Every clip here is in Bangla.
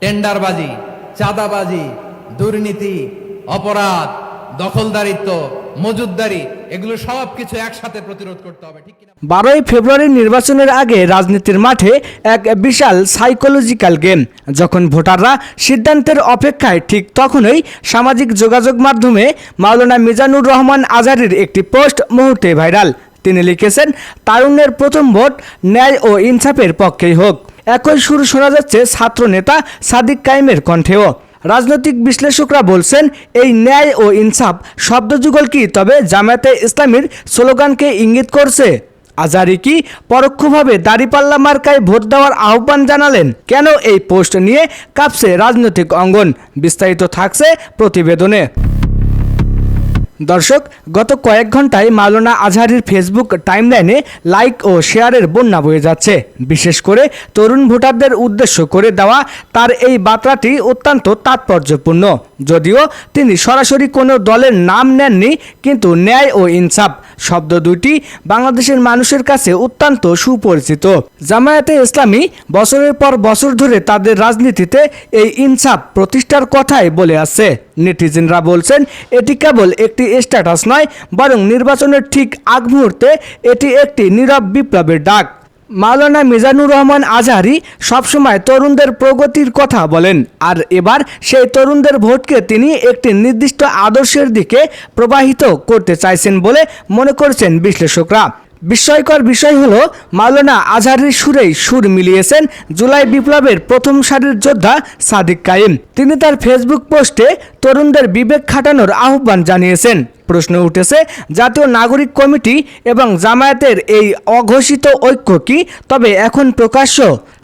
টেন্ডারবাজি, চাঁদাবাজি, দুর্নীতি, অপরাধ, দখলদারিত্ব, মজুদদারি, এগুলো সব কিছু একসাথে প্রতিরোধ করতে হবে, ঠিক কিনা? 12ই ফেব্রুয়ারি নির্বাচনের আগে রাজনীতির মাঠে এক বিশাল সাইকোলজিক্যাল গেম। যখন ভোটাররা সিদ্ধান্তের অপেক্ষায়, ঠিক তখনই সামাজিক যোগাযোগ মাধ্যমে মাওলানা মিজানুর রহমান আজহারীর একটি পোস্ট মুহূর্তে ভাইরাল। তিনি লিখেছেন, তারুণ্যের প্রথম ভোট ন্যায় ও ইনসাফের পক্ষেই হোক। একই সুর শোনা যাচ্ছে ছাত্র নেতা সাদিক কায়েমের কণ্ঠেও। রাজনৈতিক বিশ্লেষকরা বলছেন, এই ন্যায় ও ইনসাফ শব্দযুগল কি তবে জামায়াতে ইসলামীর স্লোগানকে ইঙ্গিত করছে? আজহারী কি পরোক্ষভাবে দাঁড়িপাল্লা মার্কায় ভোট দেওয়ার আহ্বান জানালেন? কেন এই পোস্ট নিয়ে কাঁপছে রাজনৈতিক অঙ্গন? বিস্তারিত থাকছে প্রতিবেদনে। দর্শক, গত কয়েক ঘন্টায় মাওলানা আজহারীর ফেসবুক টাইমলাইনে লাইক ও শেয়ারের বন্যা বয়ে যাচ্ছে। বিশেষ করে তরুণ ভোটারদের উদ্দেশ্য করে দেওয়া তার এই বার্তাটি অত্যন্ত তাৎপর্যপূর্ণ। যদিও তিনি সরাসরি কোনো দলের নাম নেননি, কিন্তু ন্যায় ও ইনসাফ শব্দ দুটি বাংলাদেশের মানুষের কাছে অত্যন্ত সুপরিচিত। জামায়াতে ইসলামী বছরের পর বছর ধরে তাদের রাজনীতিতে এই ইনসাফ প্রতিষ্ঠার কথাই বলে আসছে। নেটিজেনরা বলছেন, এটি কেবল একটি স্ট্যাটাস নয়, বরং নির্বাচনের ঠিক আগ মুহূর্তে এটি একটি নীরব বিপ্লবের ডাক। মাওলানা মিজানুর রহমান আজহারী সবসময় তরুণদের প্রগতির কথা বলেন, আর এবার সেই তরুণদের ভোটকে তিনি একটি নির্দিষ্ট আদর্শের দিকে প্রবাহিত করতে চাইছেন বলে মনে করছেন বিশ্লেষকরা। বিস্ময়কর বিষয় হলো, মাওলানা আজহারীর সুরেই সুর মিলিয়েছেন জুলাই বিপ্লবের প্রথম সারির যোদ্ধা সাদিক কায়েম। তিনি তার ফেসবুক পোস্টে তরুণদের বিবেক খাটানোর আহ্বান জানিয়েছেন। প্রশ্ন উঠেছে, জাতীয় নাগরিক কমিটি এবং জামায়াতের এই অঘোষিত ঐক্য কি তবে এখন প্রকাশ্য?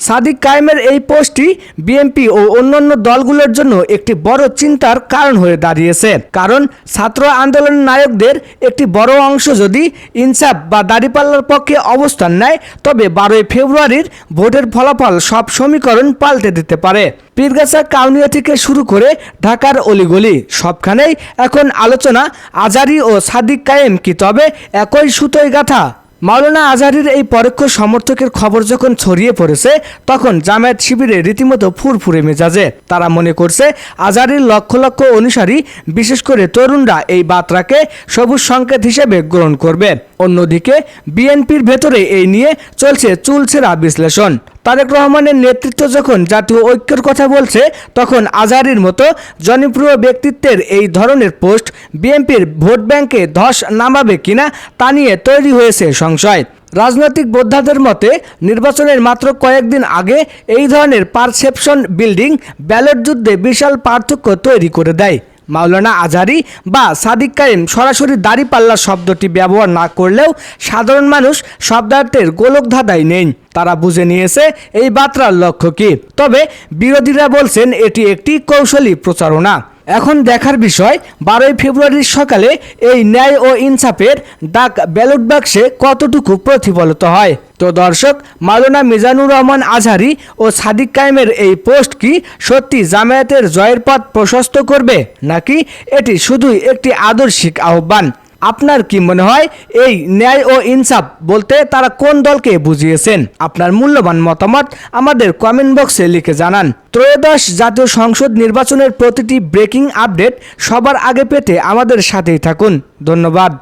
সাদিক কায়েমের এই পোস্টটি বিএনপি ও অন্যান্য দলগুলোর জন্য একটি বড় চিন্তার কারণ হয়ে দাঁড়িয়েছে। কারণ ছাত্র আন্দোলনের নায়কদের একটি বড় অংশ যদি ইনসাফ বা দাঁড়িপাল্লার পক্ষে অবস্থান নেয়, তবে 12ই ফেব্রুয়ারির ভোটের ফলাফল সব সমীকরণ পাল্টে দিতে পারে। পীরগাছা কাউনিয়া থেকে শুরু করে ঢাকার অলিগলি সবখানেই এখন আলোচনা, আজহারী ও সাদিক কায়েম কি তবে একই সুতোয় গাঁথা? মাওলানা আজহারীর এই পরোক্ষ সমর্থকের খবর যখন ছড়িয়ে পড়েছে, তখন জামায়াত শিবিরে রীতিমতো ফুরফুরে মেজাজে। তারা মনে করছে, আজহারীর লক্ষ লক্ষ অনুসারী, বিশেষ করে তরুণরা এই বার্তাকে সবুজ সংকেত হিসেবে গ্রহণ করবে। অন্যদিকে বিএনপির ভেতরে এই নিয়ে চলছে চুলচেরা বিশ্লেষণ। তারেক রহমানের নেতৃত্ব যখন জাতীয় ঐক্যের কথা বলছে, তখন আজহারীর মতো জনপ্রিয় ব্যক্তিত্বের এই ধরনের পোস্ট বিএনপির ভোট ব্যাংকে ধস নামাবে কিনা তা নিয়ে তৈরি হয়েছে সংশয়। রাজনৈতিক বোদ্ধাদের মতে, নির্বাচনের মাত্র কয়েকদিন আগে এই ধরনের পারসেপশন বিল্ডিং ব্যালট যুদ্ধে বিশাল পার্থক্য তৈরি করে দেয়। মাওলানা আজহারী বা সাদিক কায়েম সরাসরি দাঁড়িপাল্লা শব্দটি ব্যবহার না করলেও সাধারণ মানুষ শব্দার্থের গোলকধাঁধায় নেই। তারা বুঝে নিয়েছে এই বার্তার লক্ষ্য কী। তবে বিরোধীরা বলছেন, এটি একটি কৌশলী প্রচারণা। এখন দেখার বিষয়, 12ই ফেব্রুয়ারির সকালে এই ন্যায় ও ইনসাফের ডাক ব্যালট বাক্সে কতটুকু প্রতিফলিত হয়। তো দর্শক, মাওলানা মিজানুর রহমান আজহারী ও সাদিক কায়েমের এই পোস্ট কি সত্যি জামায়াতের জয়ের পথ প্রশস্ত করবে, নাকি এটি শুধুই একটি আদর্শিক আহ্বান? আপনার কি মনে হয়, এই ন্যায় ও ইনসাফ বলতে তারা কোন দলকে বুঝিয়েছেন? আপনার মূল্যবান মতামত আমাদের কমেন্ট বক্সে লিখে জানান। ত্রয়োদশ জাতীয় সংসদ নির্বাচনের প্রতিটি ব্রেকিং আপডেট সবার আগে পেতে আমাদের সাথেই থাকুন। ধন্যবাদ।